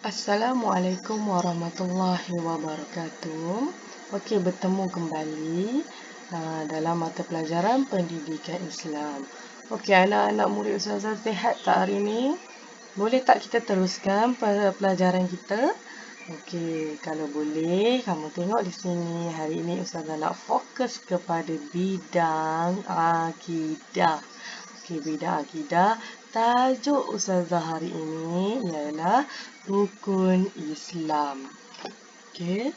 Assalamualaikum warahmatullahi wabarakatuh. Okey, bertemu kembali dalam mata pelajaran Pendidikan Islam. Okey, anak-anak murid Ustazah sihat tak hari ini? Boleh tak kita teruskan pelajaran kita? Okey, kalau boleh, kamu tengok di sini. Hari ini Ustazah nak fokus kepada bidang akidah. Okey, bidang akidah. Tajuk Ustazah hari ini ialah Rukun Islam. Okey.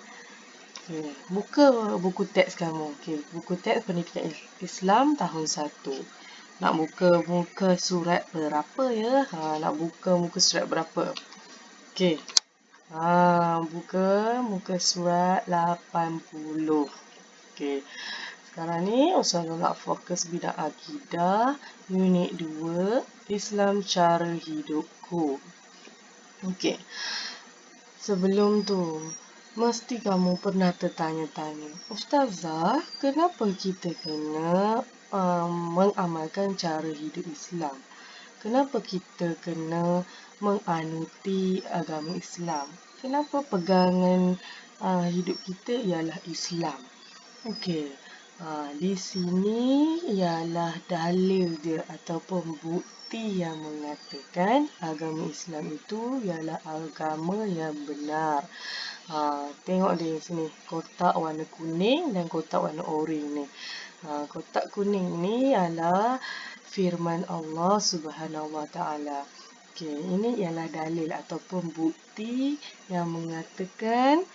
Okey, buka buku teks kamu. Okey, buku teks Pendidikan Islam tahun 1. Nak buka muka surat berapa ya? Nak buka muka surat berapa? Okey. Buka muka surat 80. Okey. Sekarang ni Ustazah nak fokus bidang akidah unit 2 Islam cara hidupku. Okey. Sebelum tu, mesti kamu pernah tertanya-tanya, Ustazah, kenapa kita kena mengamalkan cara hidup Islam? Kenapa kita kena menganuti agama Islam? Kenapa pegangan hidup kita ialah Islam? Okey. Di sini ialah dalil dia ataupun bukti yang mengatakan agama Islam itu ialah agama yang benar. Tengok di sini kotak warna kuning dan kotak warna oranye ni. Kotak kuning ni ialah firman Allah Subhanahu Wa Taala. Okey, ini ialah dalil ataupun bukti yang mengatakan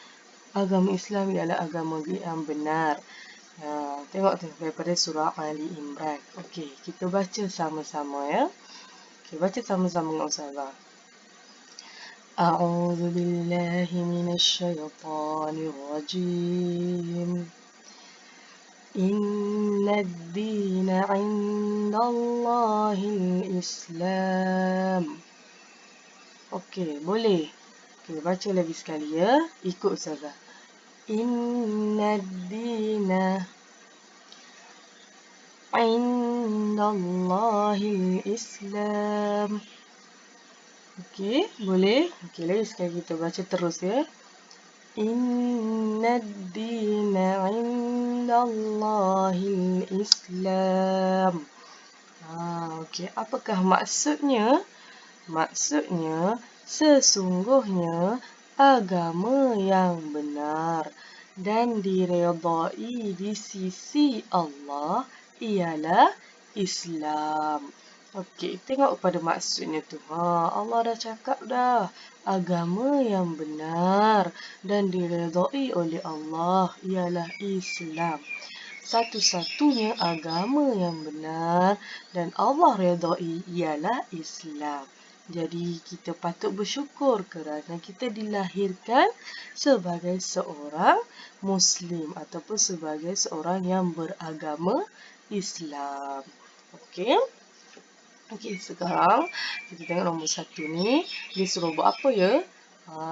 agama Islam ialah agama yang benar. Tengok tu daripada surah Ali Imran. Okey, kita baca sama-sama ya. Okey, baca sama-sama dengan Ustazah. A'udzu billahi minasyaitonir rajim. Innad dina 'indallahil Islam. Okey, boleh. Okey, baca lagi sekali ya. Ikut Ustazah. Innad dina 'indallahil Islam. Okey, boleh? Okey, lagi sekali kita baca terus ya. Innad dina 'indallahil Islam. Okey, apakah maksudnya? Maksudnya, sesungguhnya agama yang benar dan diredai di sisi Allah ialah Islam. Okey, tengok pada maksudnya tu. Allah dah cakap dah. Agama yang benar dan diredai oleh Allah ialah Islam. Satu-satunya agama yang benar dan Allah redai ialah Islam. Jadi kita patut bersyukur kerana kita dilahirkan sebagai seorang Muslim ataupun sebagai seorang yang beragama Islam. Okey. Okey, sekarang kita tengok nombor 1 ni. Dia suruh buat apa ya?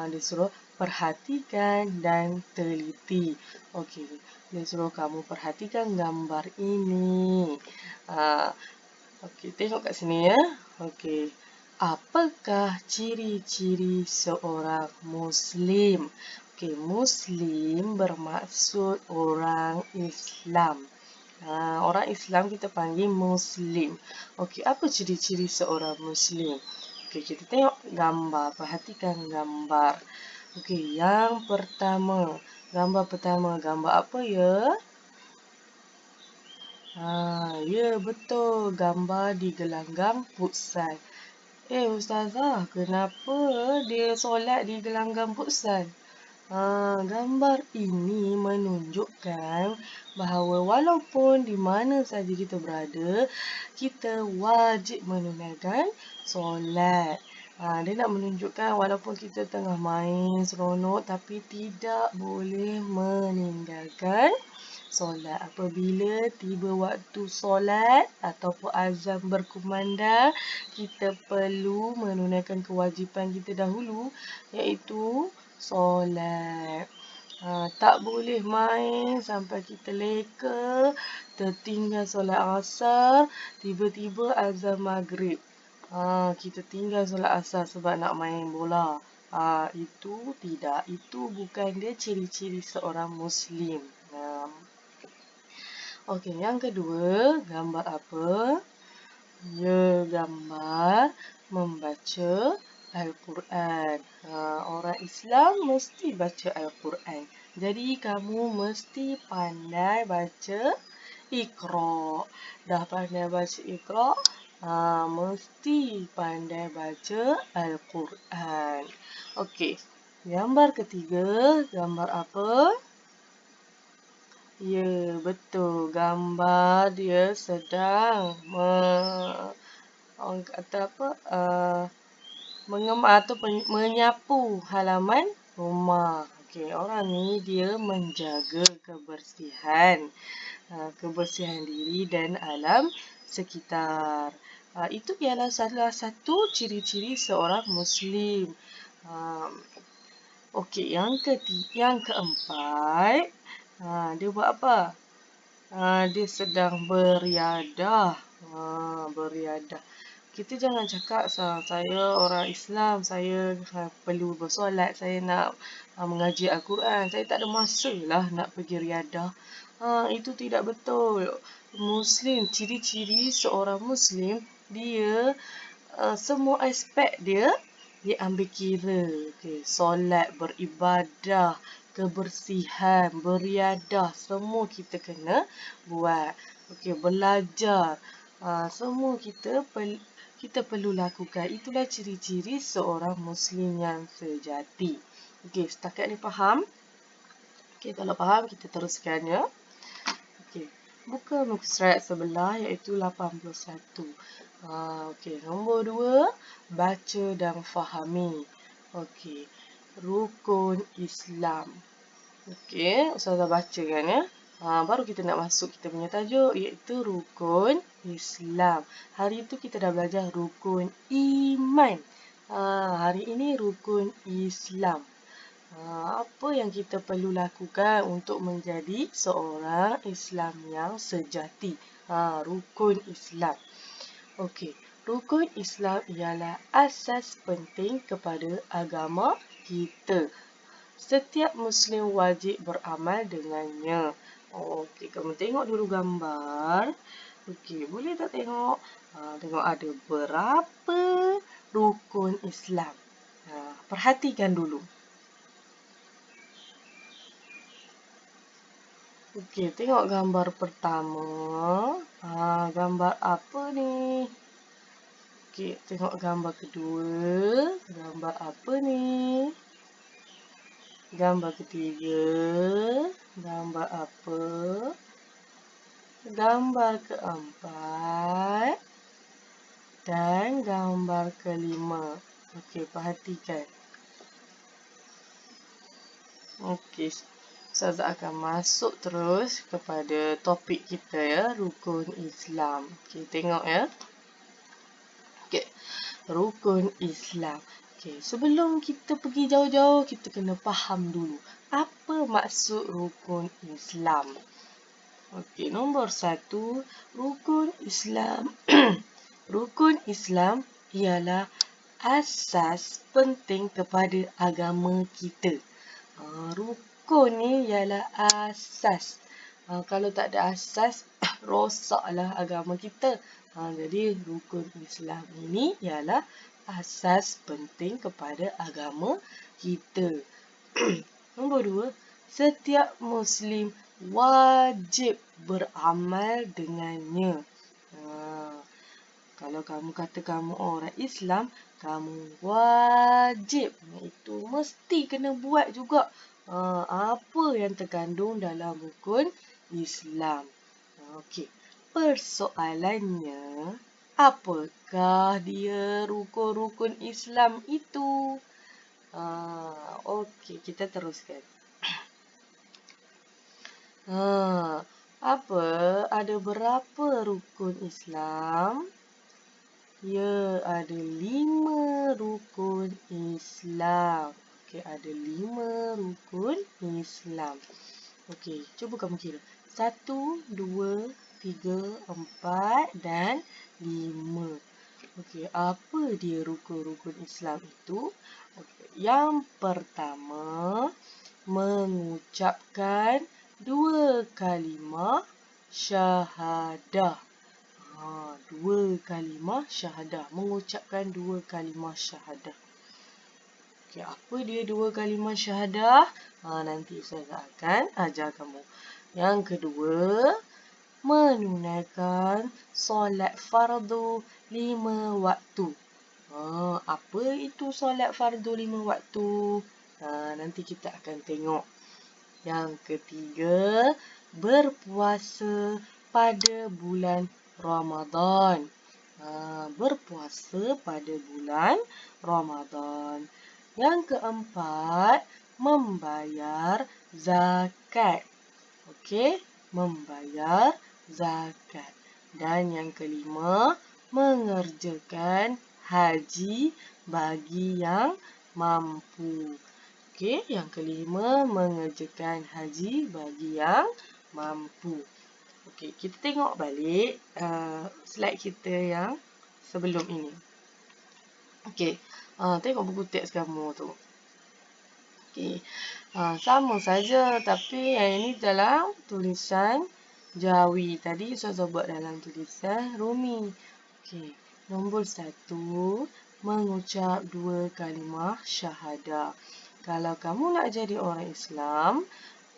Dia suruh perhatikan dan teliti. Okey, dia suruh kamu perhatikan gambar ini. Okey, tengok kat sini ya. Okey. Apakah ciri-ciri seorang Muslim? Okey, Muslim bermaksud orang Islam. Orang Islam kita panggil Muslim. Okey, apa ciri-ciri seorang Muslim? Okey, kita tengok gambar. Perhatikan gambar. Okey, yang pertama. Gambar pertama. Gambar apa ya? Ya, betul. Gambar di gelanggang futsal. Ustazah, kenapa dia solat di gelanggang futsal? Gambar ini menunjukkan bahawa walaupun di mana saja kita berada, kita wajib menunaikan solat. Dia nak menunjukkan walaupun kita tengah main seronok tapi tidak boleh meninggalkan solat. Apabila tiba waktu solat ataupun azan berkumandang, kita perlu menunaikan kewajipan kita dahulu, iaitu solat. Tak boleh main sampai kita leka, tertinggal solat asar, tiba-tiba azan maghrib. Kita tinggal solat asar sebab nak main bola. Itu tidak. Itu bukan dia ciri-ciri seorang Muslim. Okey, yang kedua, gambar apa? Ya, gambar membaca Al-Quran. Orang Islam mesti baca Al-Quran. Jadi, kamu mesti pandai baca Iqra. Dah pandai baca Iqra, mesti pandai baca Al-Quran. Okey, gambar ketiga, gambar apa? Ya, betul. Gambar dia sedang orang kata apa? Mengemas atau menyapu halaman rumah. Okey, orang ni dia menjaga kebersihan. Kebersihan diri dan alam sekitar. Itu ialah salah satu ciri-ciri seorang Muslim. Okey, yang keempat, dia buat apa? Dia sedang beriadah. Beriadah. Kita jangan cakap saya orang Islam, saya perlu bersolat, saya nak mengaji Al-Quran. Saya tak ada masa lah nak pergi riadah. Itu tidak betul. Muslim, ciri-ciri seorang Muslim, dia semua aspek dia ambil kira. Okay. Solat, beribadah, kebersihan, beriadah, semua kita kena buat. Okay. Belajar, semua kita perlu lakukan. Itulah ciri-ciri seorang Muslim yang sejati. Okey, setakat ni faham? Okey, kalau faham kita teruskan ya. Okey, buka muka surat sebelah iaitu 81. Okey, nombor 2, baca dan fahami. Okey, rukun Islam. Okey, Ustazah bacakan ya. Baru kita nak masuk kita punya tajuk iaitu rukun Islam. Hari itu kita dah belajar rukun iman. Hari ini rukun Islam. Apa yang kita perlu lakukan untuk menjadi seorang Islam yang sejati? Rukun Islam. Okey, rukun Islam ialah asas penting kepada agama kita. Setiap Muslim wajib beramal dengannya. Okey, kamu tengok dulu gambar. Okey, boleh tak tengok? Tengok ada berapa rukun Islam. Perhatikan dulu. Okey, tengok gambar pertama. Gambar apa ni? Okey, tengok gambar kedua. Gambar apa ni? Gambar ketiga, gambar apa? Gambar keempat dan gambar kelima. Okey, perhatikan. Okey, Ustazah akan masuk terus kepada topik kita ya, rukun Islam. Okey, tengok ya. Okey, rukun Islam. Okay, sebelum kita pergi jauh-jauh, kita kena faham dulu. Apa maksud rukun Islam? Okey, nombor 1, rukun Islam. Rukun Islam ialah asas penting kepada agama kita. Rukun ni ialah asas. Kalau tak ada asas, rosaklah agama kita. Jadi, rukun Islam ini ialah asas penting kepada agama kita. Nombor 2, setiap Muslim wajib beramal dengannya. Kalau kamu kata kamu orang Islam, kamu wajib. Itu mesti kena buat juga. Apa yang terkandung dalam rukun Islam. Okey, persoalannya, apakah dia rukun-rukun Islam itu? Okey, kita teruskan. Ada berapa rukun Islam? Ya, ada 5 rukun Islam. Okey, ada 5 rukun Islam. Okey, cuba kamu kira. 1, 2, 3, 4 dan 5. Okey, apa dia rukun-rukun Islam itu? Okey, yang pertama, mengucapkan 2 kalimah syahadah. 2 kalimah syahadah. Mengucapkan 2 kalimah syahadah. Okey, apa dia 2 kalimah syahadah? Nanti saya akan ajar kamu. Yang kedua, menunaikan solat fardu 5 waktu. Apa itu solat fardu 5 waktu? Nanti kita akan tengok. Yang ketiga, berpuasa pada bulan Ramadan. Berpuasa pada bulan Ramadan. Yang keempat, membayar zakat. Okey, membayar zakat. Dan yang kelima, mengerjakan haji bagi yang mampu. Okey, yang kelima, mengerjakan haji bagi yang mampu. Okey, kita tengok balik slide kita yang sebelum ini. Okey, tengok buku teks kamu tu. Okey, sama saja tapi yang ini dalam tulisan Jawi. Tadi Ustazah buat dalam tulisan Rumi. Okey, nombor 1, mengucap 2 kalimah syahadah. Kalau kamu nak jadi orang Islam,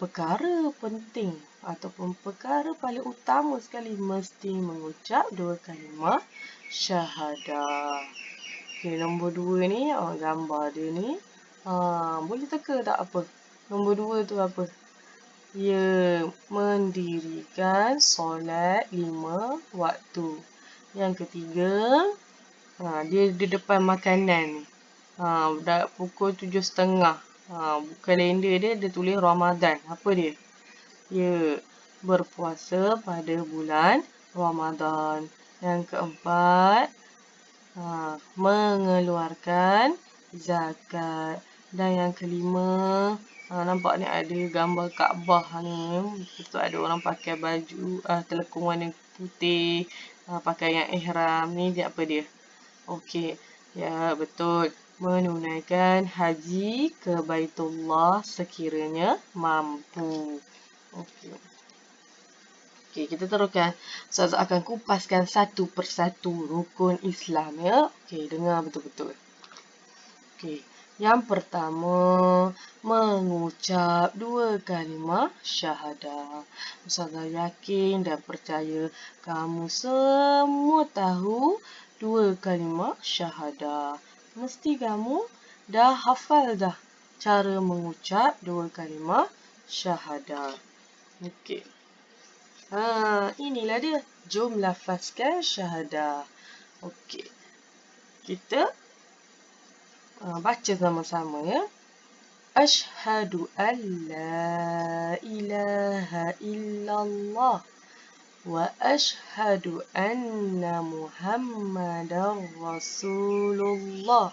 perkara penting ataupun perkara paling utama sekali mesti mengucap 2 kalimah syahadah. Okey, nombor 2 ni, gambar dia ni. Boleh teka tak apa? Nombor 2 tu apa? Ya, mendirikan solat 5 waktu. Yang ketiga, dia di depan makanan ni. Dah pukul 7.30. Kalender dia tulis Ramadan. Apa dia? Ya, berpuasa pada bulan Ramadan. Yang keempat, mengeluarkan zakat. Dan yang kelima, nampak ni ada gambar Kaabah ni. Lepas tu ada orang pakai baju telekung warna putih, pakai yang ihram ni. Dia apa dia? Okey, ya betul. Menunaikan haji ke Baitullah sekiranya mampu. Okey. Okey, kita teruskan. Ustazah akan kupaskan satu persatu rukun Islam ya. Okey, dengar betul-betul. Okey, yang pertama, mengucap 2 kalimah syahadah. Ustazah yakin dan percaya kamu semua tahu 2 kalimah syahadah. Mesti kamu dah hafal dah cara mengucap 2 kalimah syahadah. Okey. Inilah dia. Jom lafazkan syahadah. Okey. Kita baca sama-sama ya. Asyhadu an la ilaha illallah wa asyhadu anna Muhammadar Rasulullah.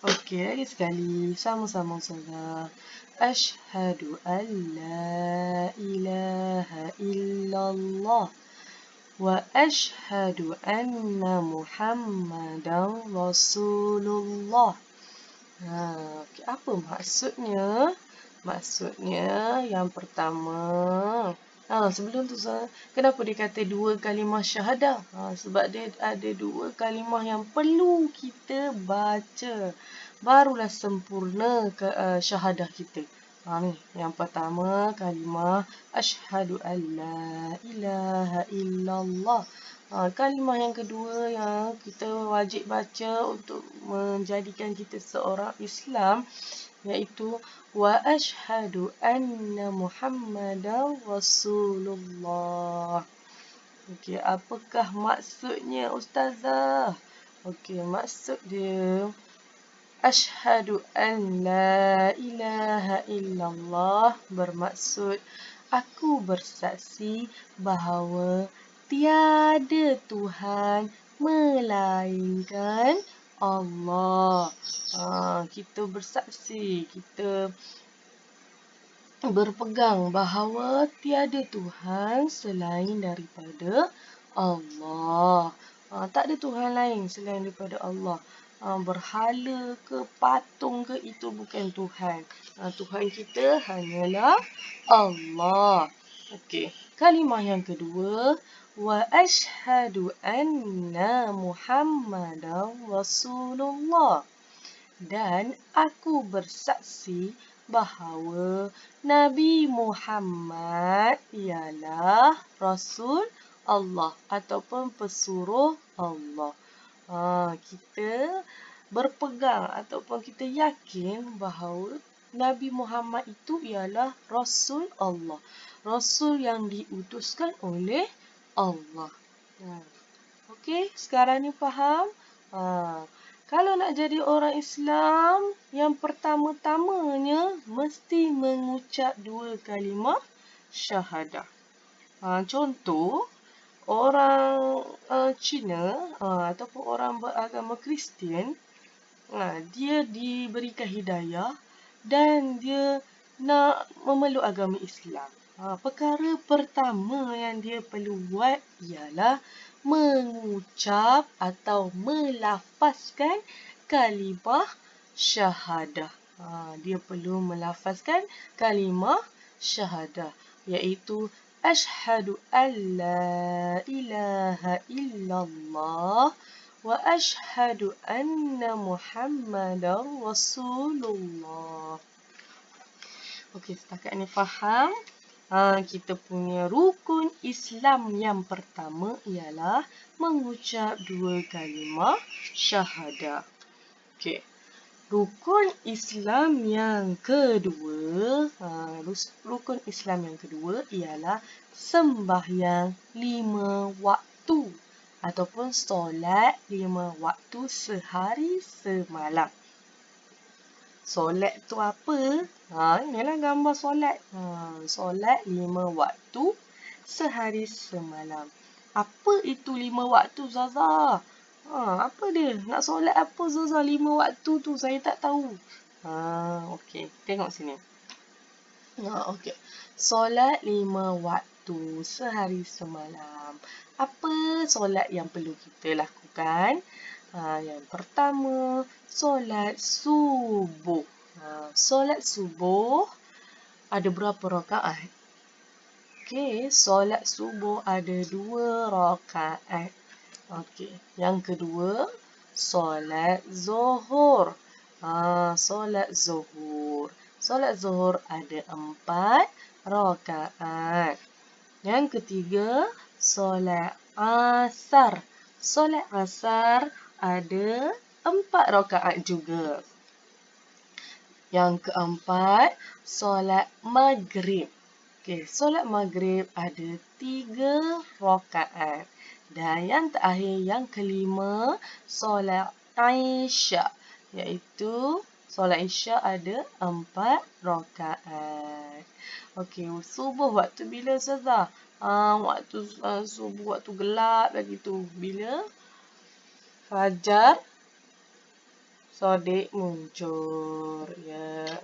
Okey, lagi sekali. Sama-sama Ustazah. Asyhadu an la ilaha illallah wa asyhadu anna Muhammadan Rasulullah. Okay, apa maksudnya? Maksudnya yang pertama, sebelum tu kenapa dia kata 2 kalimah syahadah? Sebab dia ada 2 kalimah yang perlu kita baca. Barulah sempurna syahadah kita. Ni, yang pertama kalimah asyhadu an la ilaha illallah. Kalimah yang kedua yang kita wajib baca untuk menjadikan kita seorang Islam iaitu wa asyhadu anna Muhammadar Rasulullah. Okey, apakah maksudnya Ustazah? Okey, maksud dia asyhadu an la ilaha illallah bermaksud aku bersaksi bahawa tiada Tuhan melainkan Allah. Kita bersaksi, kita berpegang bahawa tiada Tuhan selain daripada Allah. Tak ada Tuhan lain selain daripada Allah. Berhala ke patung ke itu bukan Tuhan. Tuhan kita hanyalah Allah. Okey. Kalimah yang kedua, wa asyhadu anna Muhammadan Rasulullah. Dan aku bersaksi bahawa Nabi Muhammad ialah Rasul Allah ataupun pesuruh Allah. Kita berpegang ataupun kita yakin bahawa Nabi Muhammad itu ialah Rasul Allah. Rasul yang diutuskan oleh Allah. Okey, sekarang ni faham? Kalau nak jadi orang Islam, yang pertama-tamanya mesti mengucap 2 kalimah syahadah. Contoh, orang Cina ataupun orang beragama Kristian, dia diberikan hidayah dan dia nak memeluk agama Islam. Perkara pertama yang dia perlu buat ialah mengucap atau melafazkan kalimah syahadah. Dia perlu melafazkan kalimah syahadah, iaitu Asyhadu an la ilaha illallah wa asyhadu anna Muhammadan Rasulullah. Okey, setakat ni faham? Kita punya rukun Islam yang pertama ialah mengucap 2 kalimah syahadah. Okey. Rukun Islam yang kedua, ialah sembahyang 5 waktu ataupun solat 5 waktu sehari semalam. Solat tu apa? Inilah gambar solat. Solat 5 waktu sehari semalam. Apa itu 5 waktu, Zaza? Apa dia? Nak solat apa, Zaza? 5 waktu tu saya tak tahu. Okey, tengok sini. Okey. Solat 5 waktu sehari semalam. Apa solat yang perlu kita lakukan? Yang pertama, solat subuh. Solat subuh ada berapa rakaat? Okey, solat subuh ada 2 rakaat. Okey, yang kedua, solat zuhur. Solat zuhur. Solat zuhur ada 4 rakaat. Yang ketiga, solat asar. Solat asar ada 4 rakaat juga. Yang keempat, solat maghrib. Okey, solat maghrib ada 3 rakaat. Dan yang terakhir, yang kelima, solat Isya. Iaitu solat Isya ada 4 rakaat. Okey, subuh waktu bila, Ustazah? Waktu subuh, waktu gelap lagi tu. Bila fajar Shadiq muncul. Ya.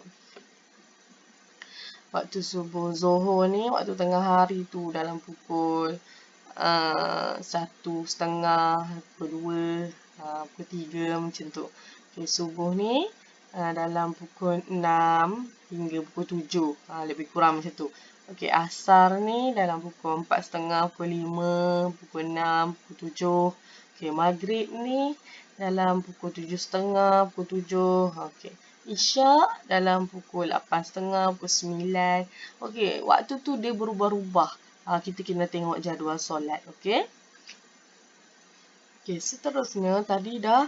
Waktu subuh. Zuhur ni waktu tengah hari tu dalam pukul 1:30, pukul 2, pukul 3 macam tu. Okay, subuh ni dalam pukul 6 hingga pukul 7. Lebih kurang macam tu. Okay, asar ni dalam pukul 4:30, pukul 5, pukul 6, pukul 7. Okay, maghrib ni dalam pukul 7:30, pukul 7. Okay. Isya dalam pukul 8:30, pukul 9. Okey, waktu tu dia berubah-ubah. Kita kena tengok jadual solat, okey? Okey, seterusnya tadi dah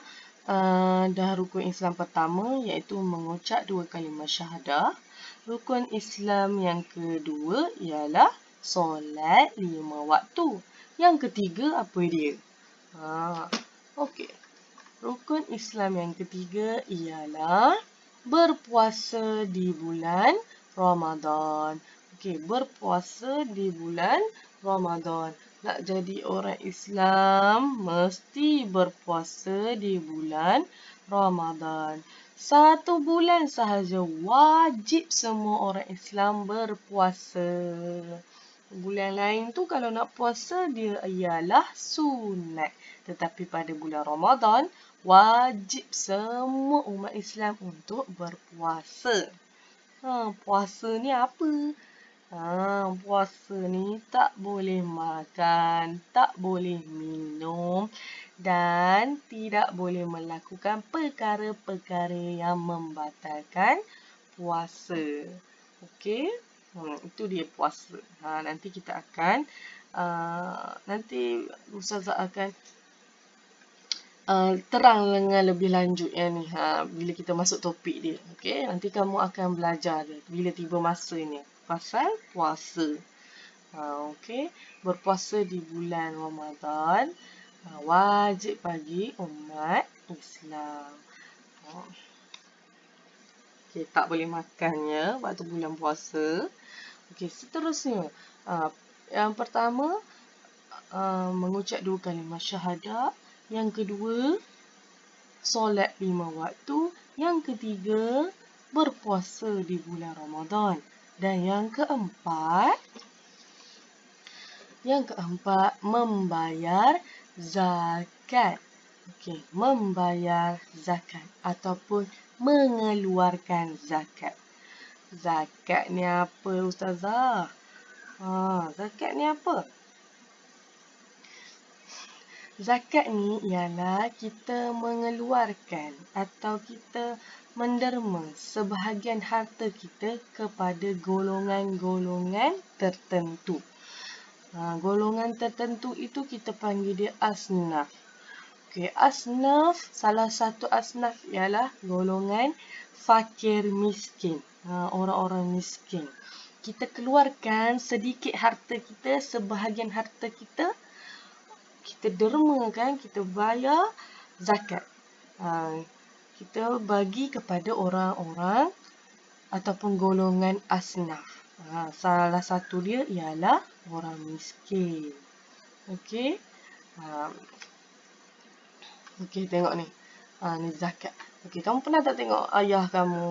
rukun Islam pertama iaitu mengucap 2 kalimah syahadah. Rukun Islam yang kedua ialah solat 5 waktu. Yang ketiga apa dia? Okey. Rukun Islam yang ketiga ialah berpuasa di bulan Ramadan. Okey, berpuasa di bulan Ramadan. Nak jadi orang Islam, mesti berpuasa di bulan Ramadan. 1 bulan sahaja wajib semua orang Islam berpuasa. bulan lain tu kalau nak puasa dia ialah sunat. Tetapi pada bulan Ramadan, wajib semua umat Islam untuk berpuasa. Puasa ni apa? Puasa ni tak boleh makan, tak boleh minum dan tidak boleh melakukan perkara-perkara yang membatalkan puasa. Okey? Itu dia puasa. Nanti kita akan nanti Ustazah akan terang dengan lebih lanjut ni bila kita masuk topik dia. Okey, nanti kamu akan belajar dia bila tiba masanya pasal puasa. Okey, berpuasa di bulan Ramadan wajib bagi umat Islam. Okey, tak boleh makannya waktu bulan puasa. Okey, seterusnya yang pertama mengucap 2 kalimah syahadah. Yang kedua, solat 5 waktu. Yang ketiga, berpuasa di bulan Ramadan. Dan yang keempat, membayar zakat. Okey, membayar zakat ataupun mengeluarkan zakat. Zakat ni apa, Ustazah? Zakat ni apa? Zakat ni ialah kita mengeluarkan atau kita menderma sebahagian harta kita kepada golongan-golongan tertentu. Golongan tertentu itu kita panggil dia asnaf. Okey, asnaf, salah satu asnaf ialah golongan fakir miskin. Orang-orang miskin. Kita keluarkan sedikit harta kita, sebahagian harta kita, kita dermakan, kita bayar zakat. Kita bagi kepada orang-orang ataupun golongan asnaf. Salah satu dia ialah orang miskin. Okey. Okey, tengok ni. Ni zakat. Okey, kamu pernah tak tengok ayah kamu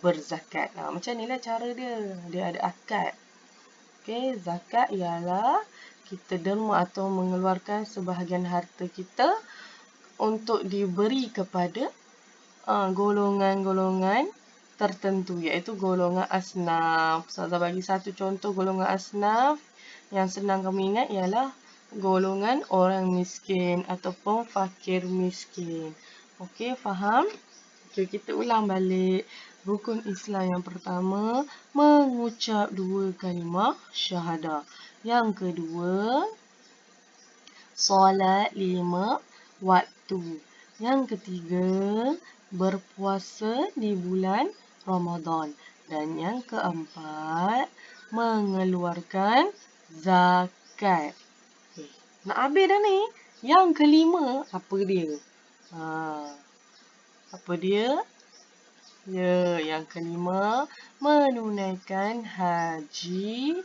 berzakat? Macam inilah cara dia. Dia ada akad. Okey, zakat ialah kita derma atau mengeluarkan sebahagian harta kita untuk diberi kepada golongan-golongan tertentu, iaitu golongan asnaf. Saya bagi satu contoh golongan asnaf yang senang kamu ingat ialah golongan orang miskin ataupun fakir miskin. Okey, faham? Okey, kita ulang balik. Rukun Islam yang pertama, mengucap 2 kalimah syahadah. Yang kedua, solat 5 waktu. Yang ketiga, berpuasa di bulan Ramadan. Dan yang keempat, mengeluarkan zakat. Nak habis dah ni. Yang kelima, apa dia? Apa dia? Ya, yang kelima, menunaikan haji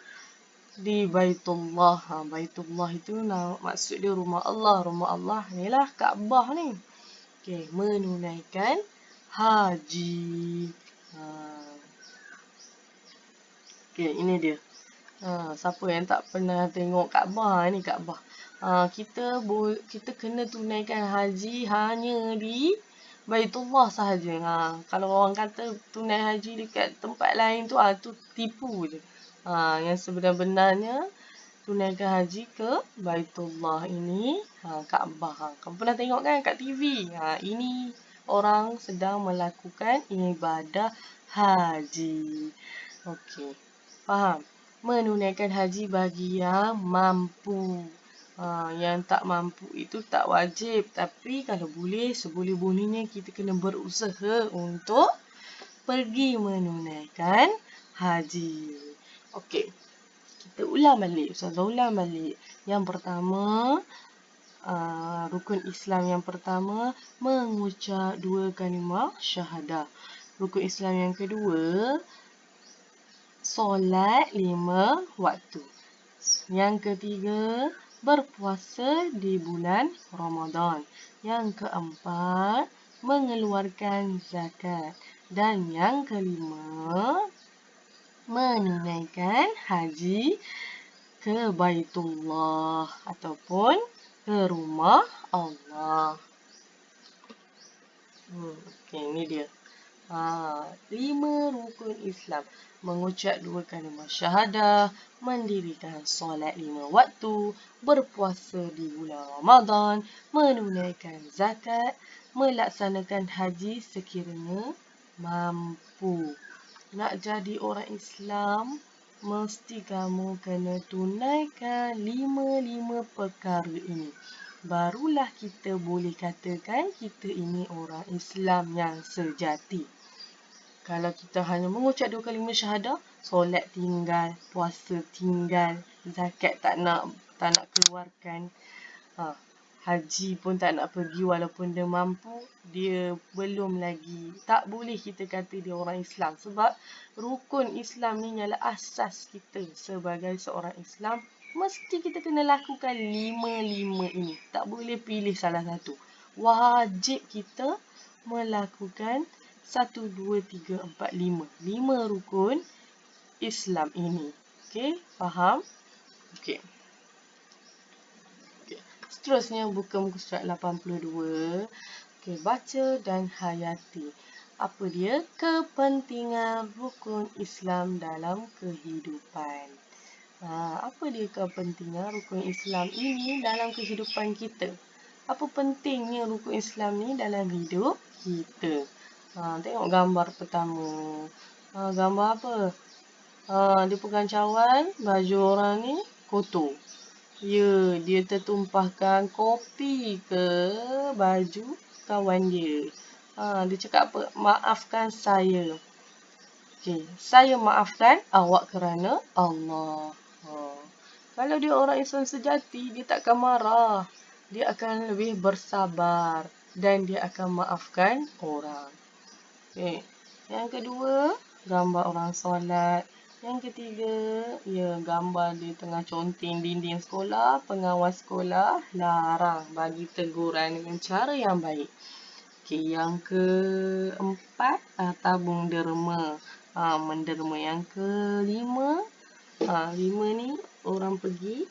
di Baitullah. Baitullah itu maksud dia rumah Allah. Rumah Allah ni lah Kaabah ni. Okey, menunaikan haji. Okey, ini dia. Siapa yang tak pernah tengok Kaabah ni, Kaabah. Kita kena tunaikan haji hanya di Baitullah sahaja. Kalau orang kata tunai haji dekat tempat lain tu, tu tipu je. Yang sebenar-benarnya tunaikan haji ke Baitullah ini, Kaabah. Kamu pernah tengok kan kat TV? Ini orang sedang melakukan ibadah haji. Okey, faham? Menunaikan haji bagi yang mampu. Yang tak mampu itu tak wajib. Tapi kalau boleh, seboleh-bolehnya kita kena berusaha untuk pergi menunaikan haji. Okey, kita ulang balik. Ustazah ulang balik. Yang pertama, rukun Islam yang pertama, mengucap 2 kalimah syahadah. Rukun Islam yang kedua, solat 5 waktu. Yang ketiga, berpuasa di bulan Ramadan. Yang keempat, mengeluarkan zakat. Dan yang kelima, menunaikan haji ke Baitullah ataupun ke rumah Allah. Okey, ini dia. 5 rukun Islam. Mengucap 2 kalimah syahadah, mendirikan solat 5 waktu, berpuasa di bulan Ramadan, menunaikan zakat, melaksanakan haji sekiranya mampu. Nak jadi orang Islam, mesti kamu kena tunaikan 5 perkara ini. Barulah kita boleh katakan kita ini orang Islam yang sejati. Kalau kita hanya mengucap 2 kalimah syahadah, solat tinggal, puasa tinggal, zakat tak nak keluarkan, haji pun tak nak pergi walaupun dia mampu, dia belum lagi, tak boleh kita kata dia orang Islam. Sebab rukun Islam ni ialah asas kita sebagai seorang Islam. Mesti kita kena lakukan 5 ini. Tak boleh pilih salah satu. Wajib kita melakukan 1, 2, 3, 4, 5. 5 rukun Islam ini. Okey, faham? Okey. Seterusnya buka muka surat 82. Okey, baca dan hayati. Apa dia? Kepentingan rukun Islam dalam kehidupan. Apa dia kepentingan rukun Islam ini dalam kehidupan kita? Apa pentingnya rukun Islam ni dalam hidup kita? Tengok gambar pertama. Gambar apa? Dia pegang cawan, baju orang ni kotor. Ya, dia tertumpahkan kopi ke baju kawan dia. Dia cakap apa? Maafkan saya. Okay. Saya maafkan awak kerana Allah. Kalau dia orang Islam sejati, dia takkan marah. Dia akan lebih bersabar dan dia akan maafkan orang. Okay. Yang kedua, gambar orang solat. Yang ketiga, gambar dia tengah conteng dinding sekolah. Pengawas sekolah larang bagi teguran dengan cara yang baik. Okay. Yang keempat, tabung derma. Menderma. Yang kelima, 5 ni orang pergi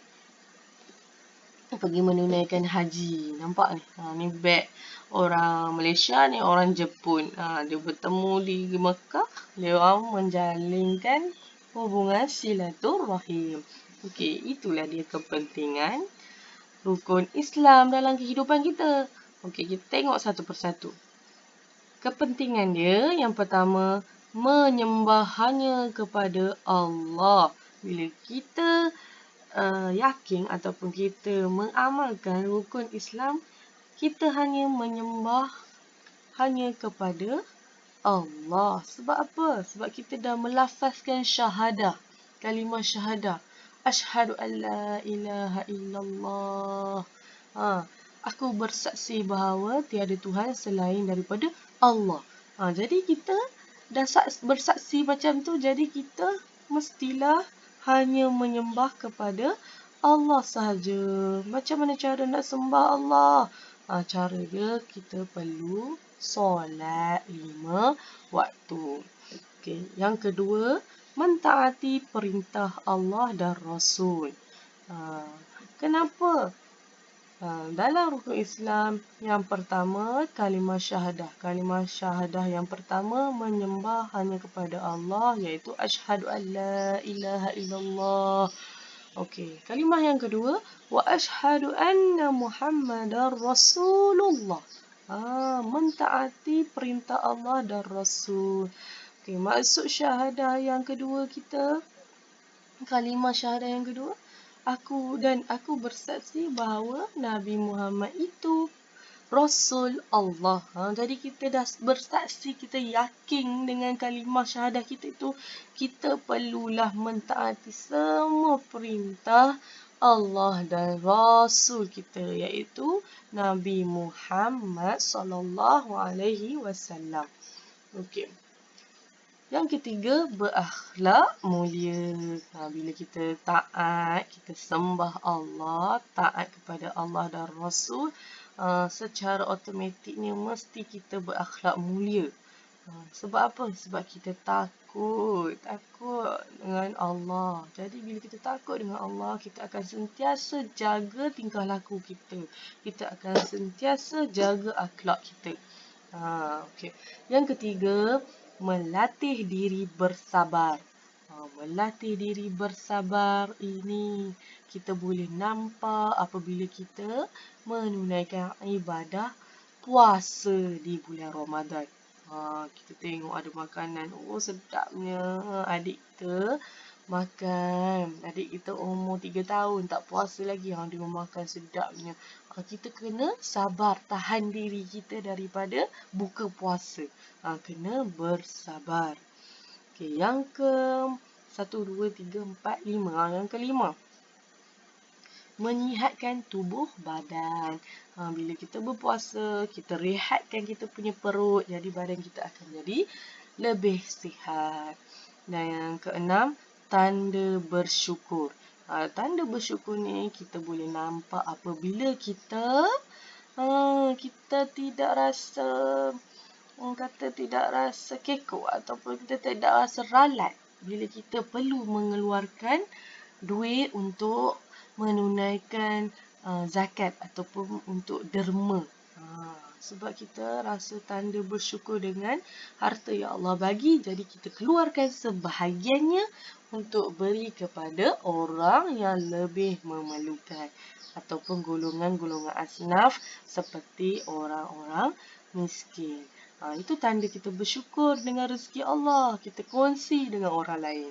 menunaikan haji. Nampak ni? Ni beg orang Malaysia, ni orang Jepun. Dia bertemu di Mekah. Dia orang menjalinkan hubungan silaturahim. Okey, itulah dia kepentingan rukun Islam dalam kehidupan kita. Okey, kita tengok satu persatu. Kepentingan dia yang pertama, menyembah hanya kepada Allah. Bila kita yakin ataupun kita mengamalkan rukun Islam, kita hanya menyembah hanya kepada Allah. Sebab apa? Sebab kita dah melafazkan syahadah, kalimah syahadah. Asyhadu an la ilaha illallah. Aku bersaksi bahawa tiada Tuhan selain daripada Allah. Jadi kita dah bersaksi macam tu, jadi kita mestilah hanya menyembah kepada Allah sahaja. Macam mana cara nak sembah Allah? Cara dia, kita perlu solat 5 waktu. Okay. Yang kedua, mentaati perintah Allah dan Rasul. Kenapa? Dalam rukun Islam yang pertama, kalimah syahadah. Kalimah syahadah yang pertama menyembah hanya kepada Allah, iaitu asyhadu an la ilaha illallah. Okey, kalimah yang kedua, wa asyhadu anna Muhammadar Rasulullah. Mentaati perintah Allah dan Rasul. Okey, maksud syahadah yang kedua kita, kalimah syahadah yang kedua, aku bersaksi bahawa Nabi Muhammad itu Rasul Allah. Jadi kita dah bersaksi, kita yakin dengan kalimah syahadah kita itu, kita perlulah mentaati semua perintah Allah dan Rasul kita, iaitu Nabi Muhammad sallallahu alaihi wasallam. Okey. Yang ketiga, berakhlak mulia. Bila kita taat, kita sembah Allah, taat kepada Allah dan Rasul, secara automatiknya mesti kita berakhlak mulia. Sebab apa? Sebab kita takut dengan Allah. Jadi bila kita takut dengan Allah, kita akan sentiasa jaga tingkah laku kita. Kita akan sentiasa jaga akhlak kita. Okay. Yang ketiga, melatih diri bersabar. Melatih diri bersabar ini kita boleh nampak apabila kita menunaikan ibadah puasa di bulan Ramadan. Kita tengok ada makanan, sedapnya. Adik kita makan. Adik kita umur 3 tahun, tak puasa lagi. Dia makan sedapnya. Kita kena sabar, tahan diri kita daripada buka puasa. Kena bersabar. Okay, yang ke 1, 2, 3, 4, 5. Yang kelima, menyihatkan tubuh badan. Bila kita berpuasa, kita rehatkan kita punya perut. Jadi badan kita akan jadi lebih sihat. Dan yang keenam, tanda bersyukur. Tanda bersyukur ni kita boleh nampak apabila kita tidak rasa tidak rasa kekok ataupun kita tidak rasa ralat bila kita perlu mengeluarkan duit untuk menunaikan zakat ataupun untuk derma. Sebab kita rasa tanda bersyukur dengan harta yang Allah bagi, jadi kita keluarkan sebahagiannya untuk beri kepada orang yang lebih memerlukan ataupun golongan-golongan asnaf seperti orang-orang miskin. Itu tanda kita bersyukur dengan rezeki Allah. Kita kongsi dengan orang lain.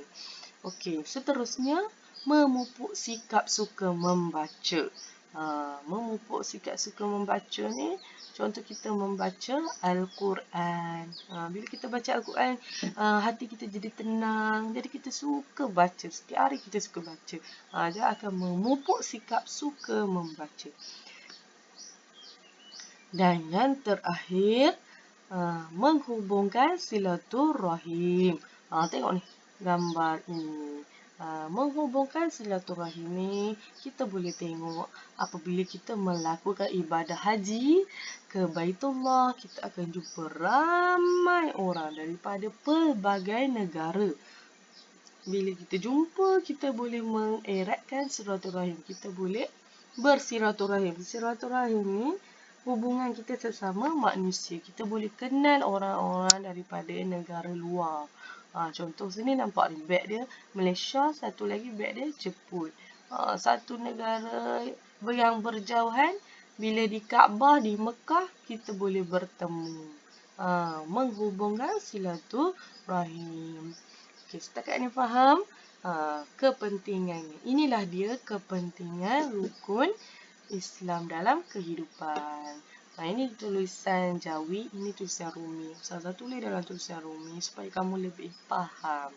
Okey, seterusnya, memupuk sikap suka membaca. Memupuk sikap suka membaca ni, contoh kita membaca Al-Quran. Bila kita baca Al-Quran, hati kita jadi tenang. Jadi kita suka baca. Setiap hari kita suka baca. Dia akan memupuk sikap suka membaca. Dan yang terakhir, menghubungkan silaturahim. Tengok ni gambar ini. Menghubungkan silaturahim ni kita boleh tengok apabila kita melakukan ibadah haji ke Baitullah, kita akan jumpa ramai orang daripada pelbagai negara. Bila kita jumpa, kita boleh mengeratkan silaturahim. Kita boleh bersilaturahim. Silaturahim ni hubungan kita sesama manusia. Kita boleh kenal orang-orang daripada negara luar. Contoh sini nampak ni beg dia Malaysia, satu lagi beg dia Jepun. Satu negara yang berjauhan, bila di Kaabah, di Mekah, kita boleh bertemu. Menghubungkan silaturahim. Okay, setakat ni faham kepentingannya. Inilah dia kepentingan rukun Islam dalam kehidupan. Ini tulisan Jawi, ini tulisan Rumi. Ustazah tulis dalam tulisan Rumi supaya kamu lebih faham.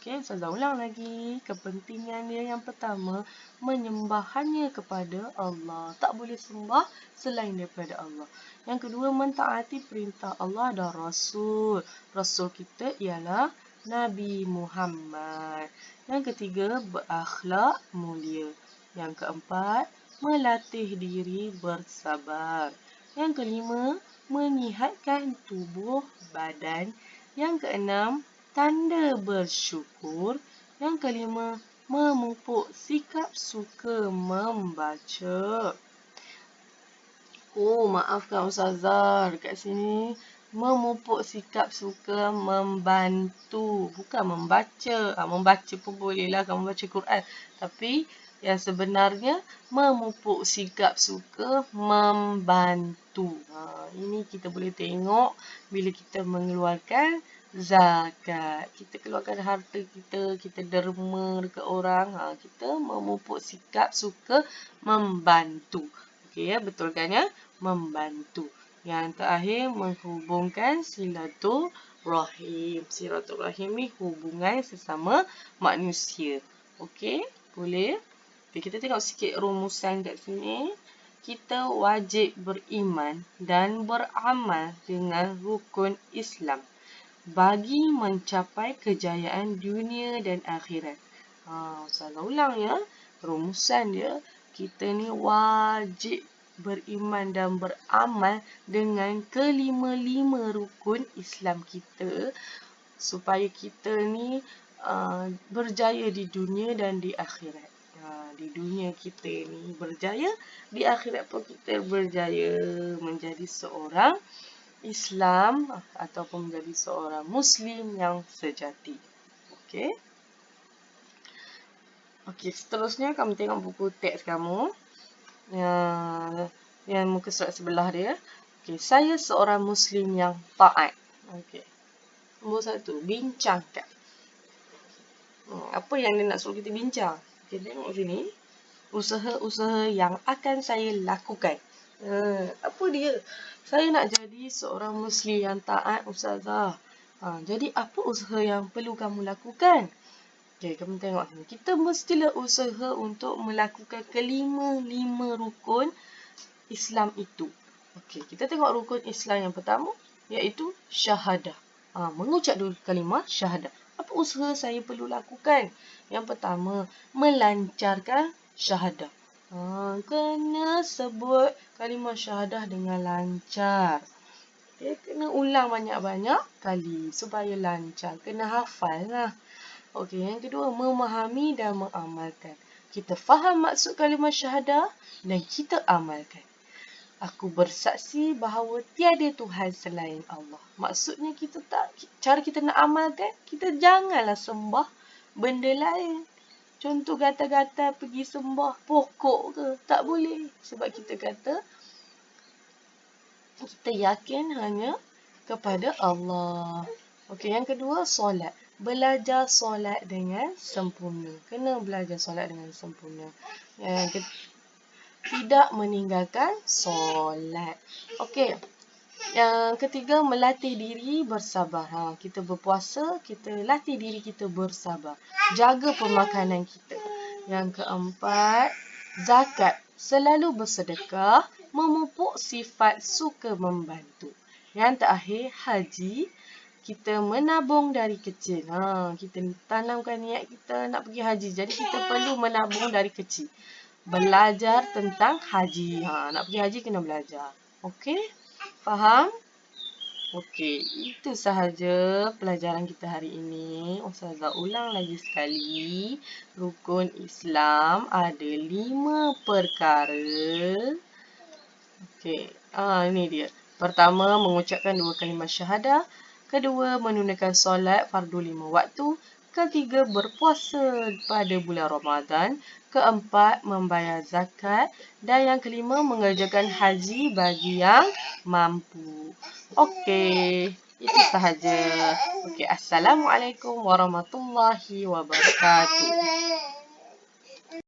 Okey, Ustazah ulang lagi. Kepentingan dia yang pertama, menyembah hanya kepada Allah. Tak boleh sembah selain daripada Allah. Yang kedua, mentaati perintah Allah dan Rasul. Rasul kita ialah Nabi Muhammad. Yang ketiga, berakhlak mulia. Yang keempat, melatih diri bersabar. Yang kelima, menyihatkan tubuh badan. Yang keenam, tanda bersyukur. Yang kelima, memupuk sikap suka membaca. Maafkan Ustazah, dekat sini memupuk sikap suka membantu, bukan membaca. Membaca pun bolehlah kamu baca Quran, tapi yang sebenarnya memupuk sikap suka membantu. Ini kita boleh tengok bila kita mengeluarkan zakat. Kita keluarkan harta kita, kita derma dekat orang. Kita memupuk sikap suka membantu. Okey ya, betulkan ya, membantu. Yang terakhir, menghubungkan silaturahim. Silaturahim ni hubungan sesama manusia. Okey, boleh? Kita tengok sikit rumusan kat sini. Kita wajib beriman dan beramal dengan rukun Islam bagi mencapai kejayaan dunia dan akhirat. Saya ulang ya. Rumusan dia, kita ni wajib beriman dan beramal dengan kelima-lima rukun Islam kita supaya kita ni berjaya di dunia dan di akhirat. Di dunia kita ni berjaya, di akhirat pun kita berjaya menjadi seorang Islam ataupun menjadi seorang Muslim yang sejati. Okey. Okey, seterusnya kamu tengok buku teks kamu. Yang muka surat sebelah dia. Okey, saya seorang Muslim yang taat. Okey. Nombor 1, bincangkan. Apa yang dia nak suruh kita bincang? Okey, tengok sini. Usaha-usaha yang akan saya lakukan. Apa dia? Saya nak jadi seorang Muslim yang taat, Ustazah. Jadi apa usaha yang perlu kamu lakukan? Okey, kamu tengok sini. Kita mestilah usaha untuk melakukan kelima-lima rukun Islam itu. Okey, kita tengok rukun Islam yang pertama, iaitu syahadah. Mengucap dulu kalimah syahadah. Apa usaha saya perlu lakukan? Yang pertama, melancarkan syahadah. Kena sebut kalimah syahadah dengan lancar. Okay, kena ulang banyak-banyak kali supaya lancar. Kena hafal lah. Okey, yang kedua, memahami dan mengamalkan. Kita faham maksud kalimah syahadah dan kita amalkan. Aku bersaksi bahawa tiada Tuhan selain Allah. Maksudnya cara kita nak amalkan, kita janganlah sembah benda lain. Contoh gata-gata pergi sembah pokok ke, tak boleh. Sebab kita kata, kita yakin hanya kepada Allah. Okey, yang kedua, solat. Belajar solat dengan sempurna. Kena belajar solat dengan sempurna. Tidak meninggalkan solat. Okey. Yang ketiga, melatih diri bersabar. Kita berpuasa, kita latih diri kita bersabar. Jaga pemakanan kita. Yang keempat, zakat. Selalu bersedekah, memupuk sifat suka membantu. Yang terakhir, haji. Kita menabung dari kecil. Kita tanamkan niat kita nak pergi haji. Jadi kita perlu menabung dari kecil. Belajar tentang haji. Nak pergi haji kena belajar. Okey? Faham? Okey, itu sahaja pelajaran kita hari ini. Ustazah ulang lagi sekali. Rukun Islam ada 5 perkara. Okey, ini dia. Pertama, mengucapkan 2 kalimah syahadah. Kedua, menunaikan solat fardu 5 waktu. Ketiga, berpuasa pada bulan Ramadan. Keempat, membayar zakat. Dan yang kelima, mengerjakan haji bagi yang mampu. Okey, itu sahaja. Okey, Assalamualaikum warahmatullahi wabarakatuh.